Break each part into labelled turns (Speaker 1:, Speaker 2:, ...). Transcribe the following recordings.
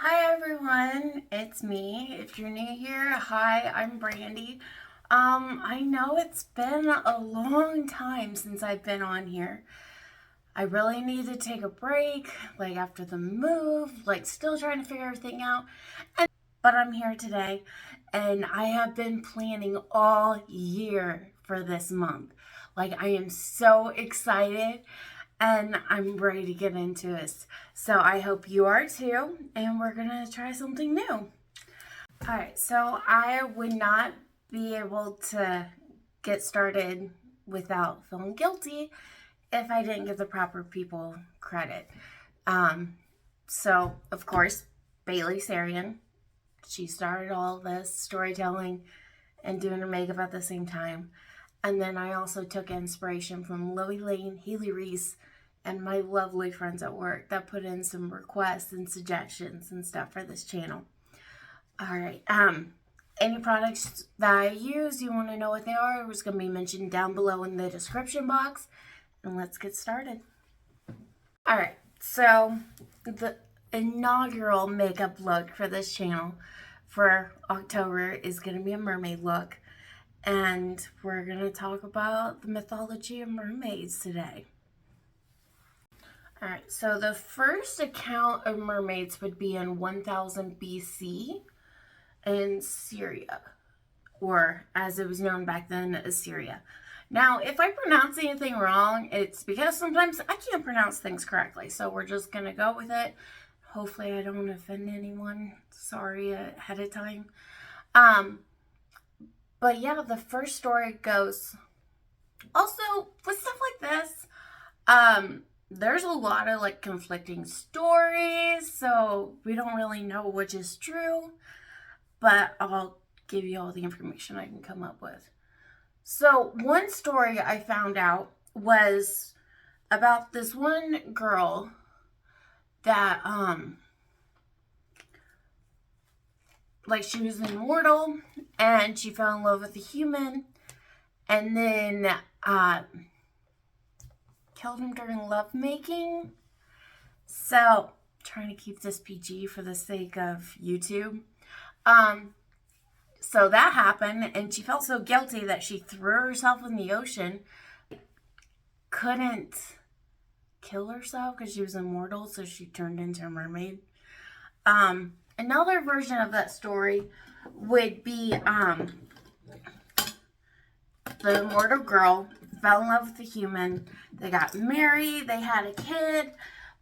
Speaker 1: Hi everyone, it's me. If you're new here, hi, I'm Brandy. I know it's been a long time since I've been on here. I really need to take a break, like after the move, like still trying to figure everything out. But I'm here today and I have been planning all year for this month. Like I am so excited and I'm ready to get into this. So I hope you are too, and we're gonna try something new. All right, so I would not be able to get started without feeling guilty if I didn't give the proper people credit. Um, so of course, Bailey Sarian, she started all this storytelling and doing her makeup at the same time. And then I also took inspiration from Loie Lane, Haley Reese, and my lovely friends at work that put in some requests and suggestions and stuff for this channel. All right. Any products that I use, you want to know what they are, it's going to be mentioned down below in the description box. And let's get started. All right. So the inaugural makeup look for this channel for October is going to be a mermaid look. And we're going to talk about the mythology of mermaids today. Alright, so the first account of mermaids would be in 1000 BC in Syria, or as it was known back then, Assyria. Now, if I pronounce anything wrong, it's because sometimes I can't pronounce things correctly, so we're just going to go with it. Hopefully I don't offend anyone. Sorry ahead of time. But yeah, the first story goes, also, with stuff like this, there's a lot of like conflicting stories, so we don't really know which is true, but I'll give you all the information I can come up with. So one story I found out was about this one girl that like she was immortal and she fell in love with a human and then killed him during lovemaking. So, trying to keep this PG for the sake of YouTube. So that happened, and she felt so guilty that she threw herself in the ocean. Couldn't kill herself because she was immortal, so she turned into a mermaid. Another version of that story would be the immortal girl fell in love with a human. They got married. They had a kid.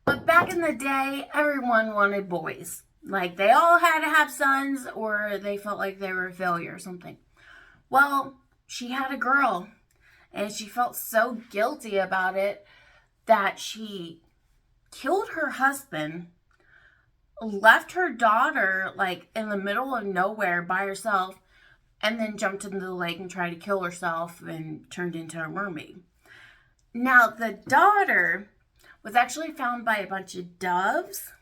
Speaker 1: But back in the day, everyone wanted boys. Like, they all had to have sons or they felt like they were a failure or something. Well, she had a girl. And she felt so guilty about it that she killed her husband, left her daughter, like, in the middle of nowhere by herself, and then jumped into the lake and tried to kill herself and turned into a mermaid. Now, the daughter was actually found by a bunch of doves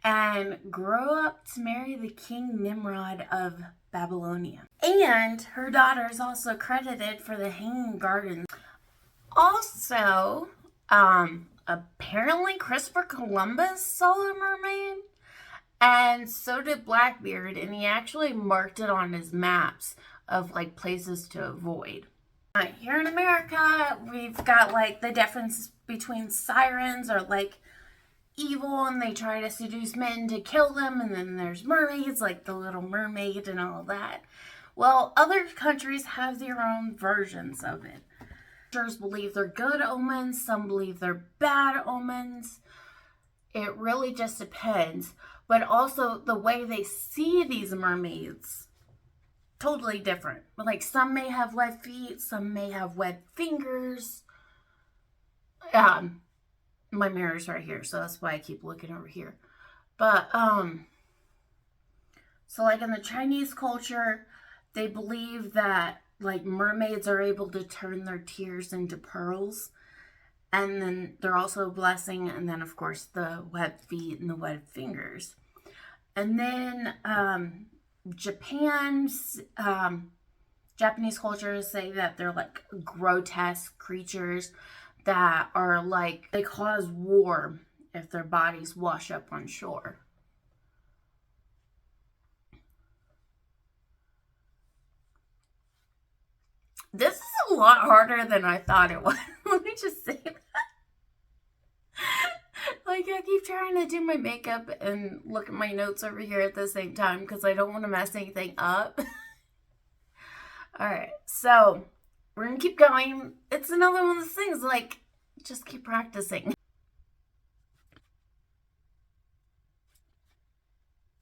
Speaker 1: and grew up to marry the king Nimrod of Babylonia. And her daughter is also credited for the Hanging Gardens. Also, apparently Christopher Columbus saw a mermaid. And so did Blackbeard, and he actually marked it on his maps of like places to avoid. Here in America, we've got like the difference between sirens are like evil and they try to seduce men to kill them, and then there's mermaids like the Little Mermaid and all that. Well, other countries have their own versions of it. Others believe they're good omens, some believe they're bad omens. It really just depends. But also the way they see these mermaids, totally different. Like some may have webbed feet, some may have webbed fingers. My mirror's right here, so that's why I keep looking over here. But so like in the Chinese culture, they believe that like mermaids are able to turn their tears into pearls. And then they're also a blessing. And then, of course, the webbed feet and the webbed fingers. And then Japanese cultures say that they're like grotesque creatures that are like, they cause war if their bodies wash up on shore. This is a lot harder than I thought it was. Let me just say that. Like, I keep trying to do my makeup and look at my notes over here at the same time because I don't want to mess anything up. Alright, so we're going to keep going. It's another one of those things, like, just keep practicing.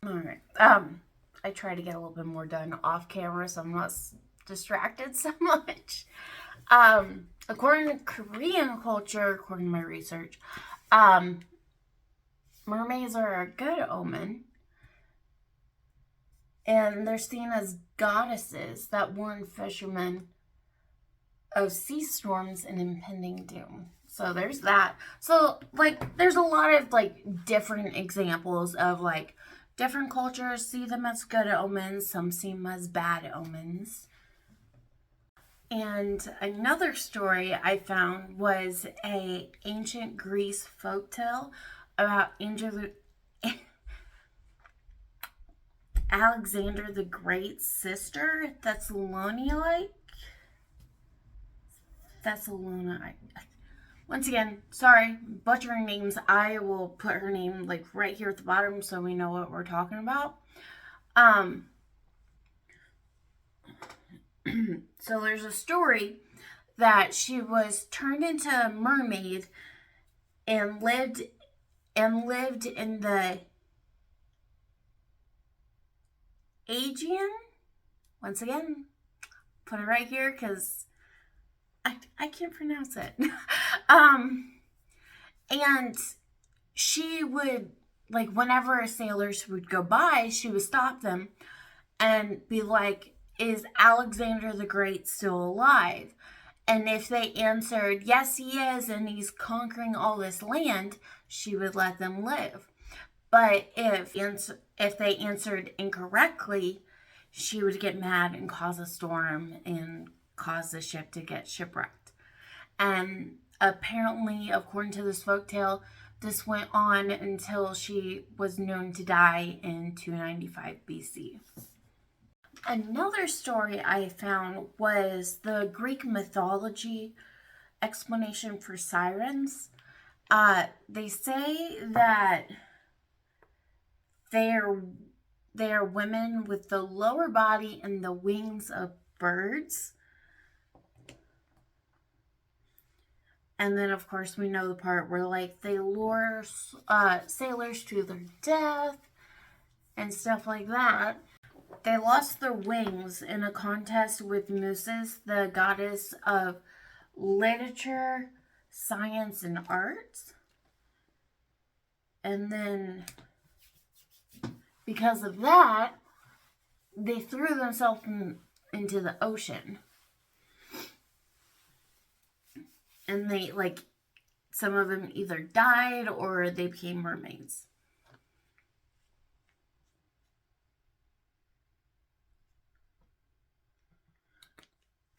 Speaker 1: Alright, I try to get a little bit more done off camera so I'm not distracted so much. According to Korean culture, according to my research, mermaids are a good omen, and they're seen as goddesses that warn fishermen of sea storms and impending doom. So there's that. So, like, there's a lot of, like, different examples of, like, different cultures see them as good omens. Some see them as bad omens. And another story I found was a ancient Greece folktale about Alexander the Great's sister, Thessaloniki. Once again, sorry, butchering names. I will put her name like right here at the bottom so we know what we're talking about. So there's a story that she was turned into a mermaid and lived in the Aegean. Once again, put it right here because I can't pronounce it. And she would, like, whenever sailors would go by, she would stop them and be like, is Alexander the Great still alive? And if they answered, yes, he is, and he's conquering all this land, she would let them live. But if they answered incorrectly, she would get mad and cause a storm and cause the ship to get shipwrecked. And apparently, according to this folktale, this went on until she was known to die in 295 BC. Another story I found was the Greek mythology explanation for sirens. They say that they are women with the lower body and the wings of birds. And then, of course, we know the part where, like, they lure sailors to their death and stuff like that. They lost their wings in a contest with Muses, the goddess of literature, science, and arts. And then, because of that, they threw themselves into the ocean. And they, like, some of them either died or they became mermaids.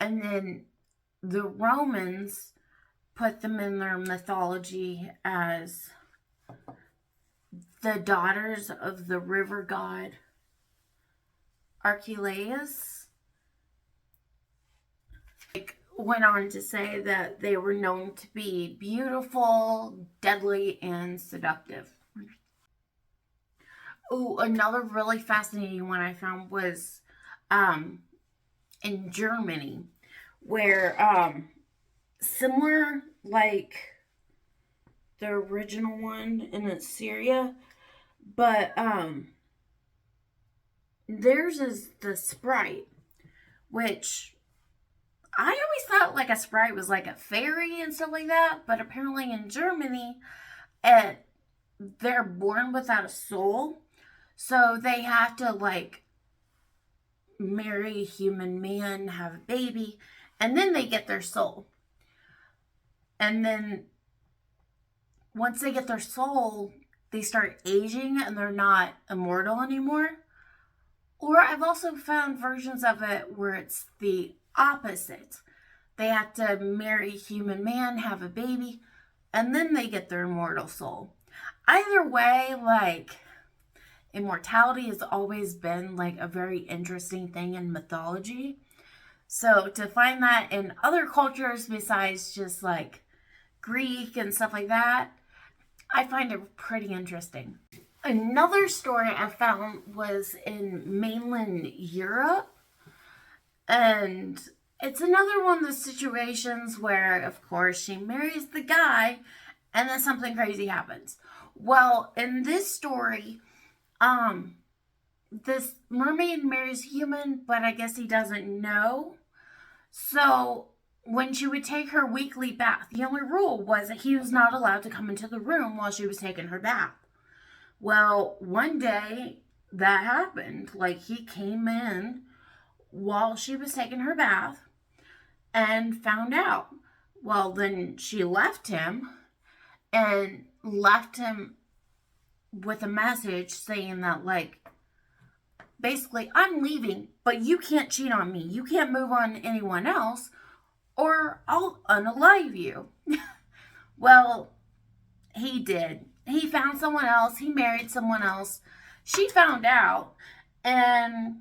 Speaker 1: And then the Romans put them in their mythology as the daughters of the river god Archelaus. Went on to say that they were known to be beautiful, deadly, and seductive. Oh, another really fascinating one I found was in Germany, where similar like the original one in Syria, but theirs is the Sprite, which I always thought like a Sprite was like a fairy and stuff like that, but apparently in Germany, they're born without a soul, so they have to like marry a human man, have a baby, and then they get their soul. And then once they get their soul, they start aging and they're not immortal anymore. Or I've also found versions of it where it's the opposite. They have to marry a human man, have a baby, and then they get their immortal soul. Either way, like, immortality has always been like a very interesting thing in mythology. So to find that in other cultures besides just like Greek and stuff like that, I find it pretty interesting. Another story I found was in mainland Europe, and it's another one of the situations where, of course, she marries the guy and then something crazy happens. Well, in this story, this mermaid marries a human, but I guess he doesn't know. So when she would take her weekly bath, the only rule was that he was not allowed to come into the room while she was taking her bath. Well, one day that happened. Like, he came in while she was taking her bath and found out. Well, then she left him with a message saying that, like, basically, I'm leaving, but you can't cheat on me. You can't move on anyone else, or I'll unalive you. Well, he did. He found someone else. He married someone else. She found out and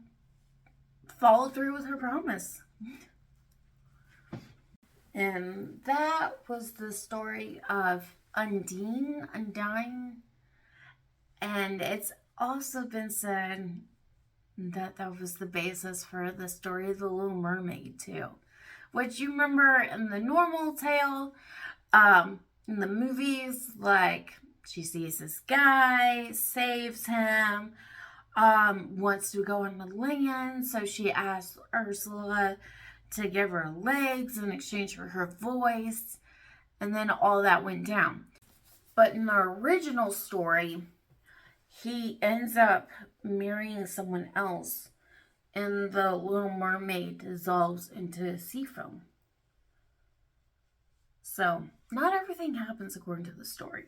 Speaker 1: followed through with her promise. And that was the story of Undyne. And it's also been said that was the basis for the story of the Little Mermaid too. Which you remember in the normal tale, in the movies, like she sees this guy, saves him, wants to go on the land, so she asks Ursula to give her legs in exchange for her voice, and then all that went down. But in the original story, he ends up marrying someone else, and the Little Mermaid dissolves into sea foam. So, not everything happens according to the story.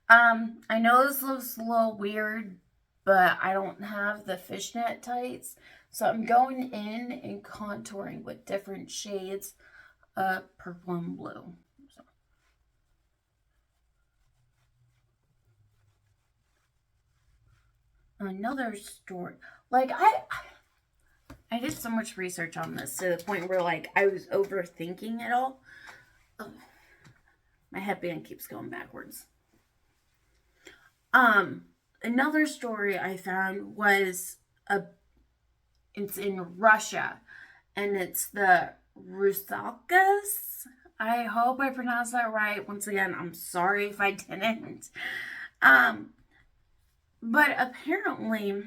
Speaker 1: I know this looks a little weird, but I don't have the fishnet tights, so I'm going in and contouring with different shades of purple and blue. So. Another story, like I did so much research on this to the point where, like, I was overthinking it all. Oh, my headband keeps going backwards. Another story I found was it's in Russia, and it's the Rusalkas. I hope I pronounced that right. Once again, I'm sorry if I didn't. But apparently,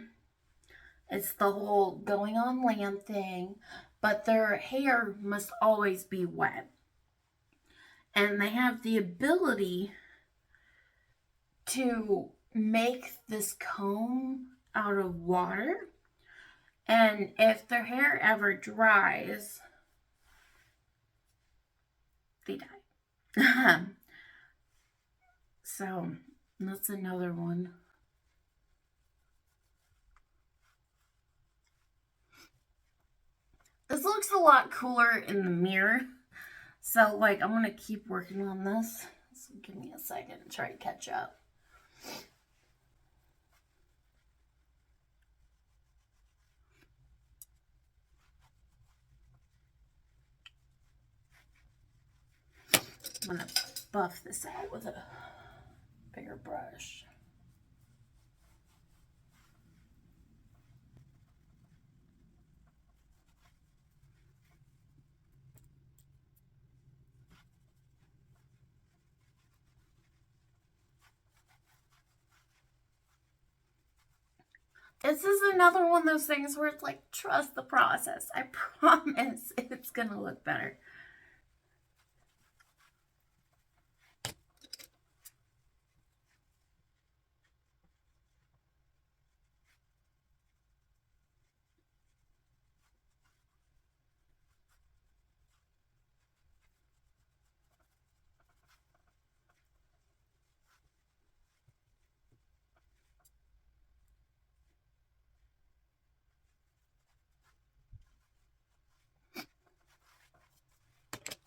Speaker 1: it's the whole going on land thing, but their hair must always be wet. And they have the ability to make this comb out of water. And if their hair ever dries, they die. So, that's another one. This looks a lot cooler in the mirror. So, like, I'm going to keep working on this. So, give me a second to try to catch up. I'm going to buff this out with a bigger brush. This is another one of those things where it's like, trust the process. I promise it's going to look better.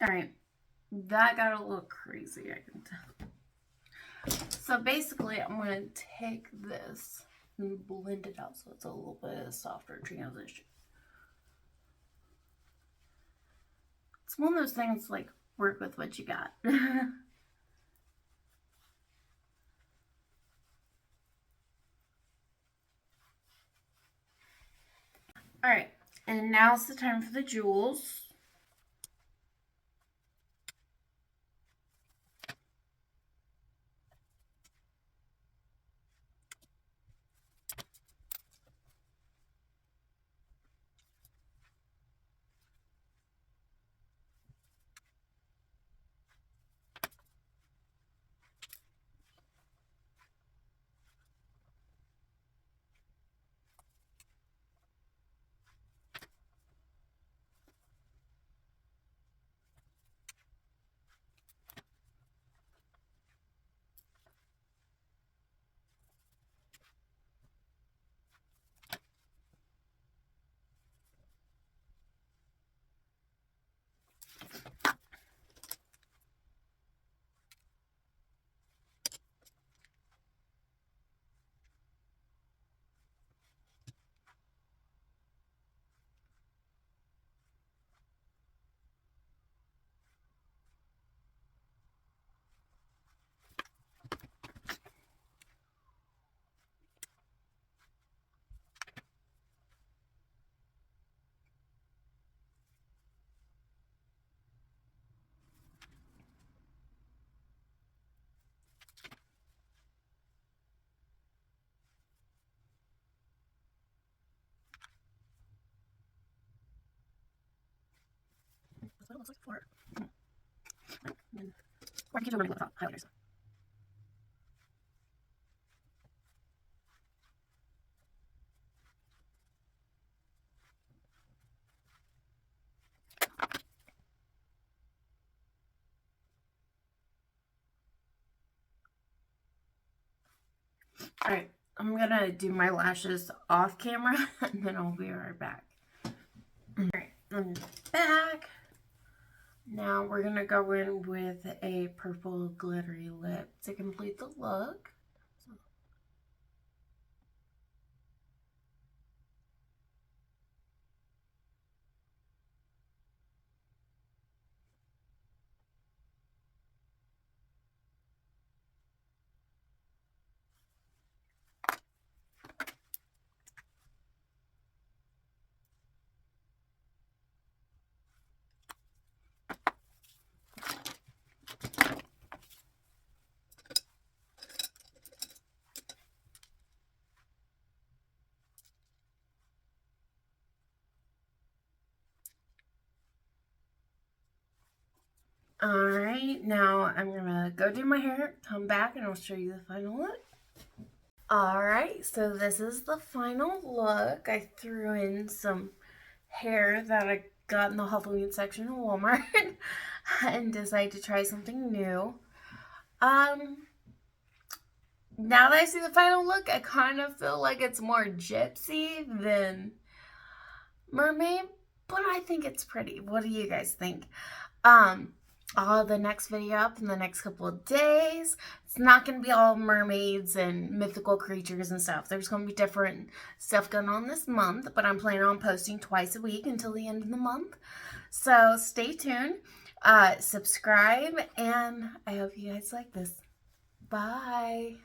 Speaker 1: Alright, that got a little crazy, I can tell. So basically, I'm going to take this and blend it out so it's a little bit of a softer transition. one of those things, like, work with what you got. Alright, and now's the time for the jewels. That's what it looks like before. Or I can keep doing without highlighters. Alright, I'm gonna do my lashes off camera and then I'll be right back. Alright, I'm back. Now we're gonna go in with a purple glittery lip to complete the look. Alright, now I'm gonna go do my hair, come back, and I'll show you the final look. Alright, so this is the final look. I threw in some hair that I got in the Halloween section of Walmart and decided to try something new. Now that I see the final look, I kind of feel like it's more gypsy than mermaid, but I think it's pretty. What do you guys think? I'll have the next video up in the next couple of days. It's not going to be all mermaids and mythical creatures and stuff. There's going to be different stuff going on this month, but I'm planning on posting twice a week until the end of the month. So stay tuned, subscribe, and I hope you guys like this. Bye.